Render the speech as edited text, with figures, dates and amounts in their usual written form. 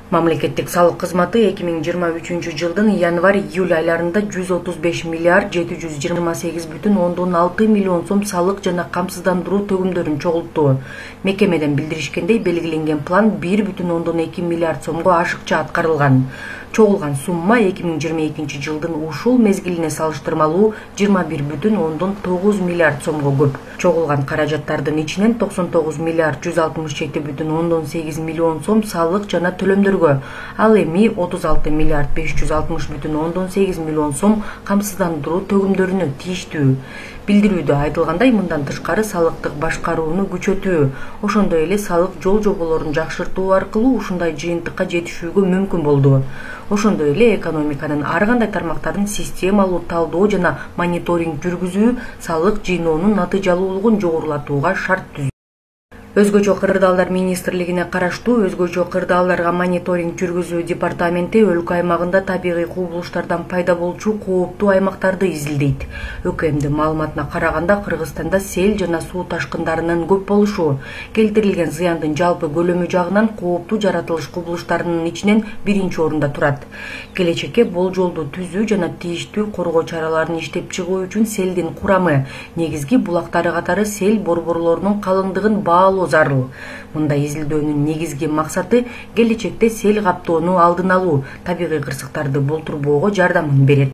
Мамлекеттик салык кызматы 2023 январь-июль айларында 135 миллиард 728,6 миллион сом салык жана камсыздандыруу төгүмдөрүн чогултту. Мекемеден билдиришкендей, белгиленген план 1,2 миллиард сомго ашыкча аткарылган. Чогулган сумма 2022 жылдын ушул мезгилине салыштырмалуу 21,9 миллиард сомго көп. Чогулган каражаттардын ичинен 99 миллиард 167,8 миллион сом салык жана төлөмдөргө, ал эми 36 миллиард 560,8 миллион сом камсыздандыруу төгүмдөрүнө тийиштүү. Билдирүүдө айтылгандай, мындан тышкары салыктык башкарууну күчөтүү, ошондой эле салык жол жоболорун жакшыртуу аркылуу ушундай жыйынтыкка жетишүүгө мүмкүн болду. Ошондой эле экономиканын ар кандай тармактарын системалуу талдоо жана мониторинг жүргүзүү салык жыйноонун натыйжалуулугун жогорулатууга шарт түздү. Өзгөчө кырдаалдар министрлигине караштуу өзгөчө кырдаалдарга мониторинг жүргүзүү департаменти өлкө аймагында табигый кубулуштардан пайда болчу кооптуу аймактарды изилдейт. ÖKMдин маалыматына караганда, Кыргызстанда сел жана суу ташкындарынын көп болушу, келтирилген зыяндын жалпы көлөмү жагынан кооптуу жаратылыш кубулуштарынын ичинен биринчи орунда турат. Келечекке болжолду түзүү жана тийиштүү коргоо чараларын иштеп чыгуу үчүн селдин курамы, негизги булактары катары сел борборлорунун калыңдыгын баалоо зарыл. Мындай изилдөөнүн негизги максаты келечекте сел каптоону алдын алуу, табигый кырсыктарды болтурбоого жардамын берет.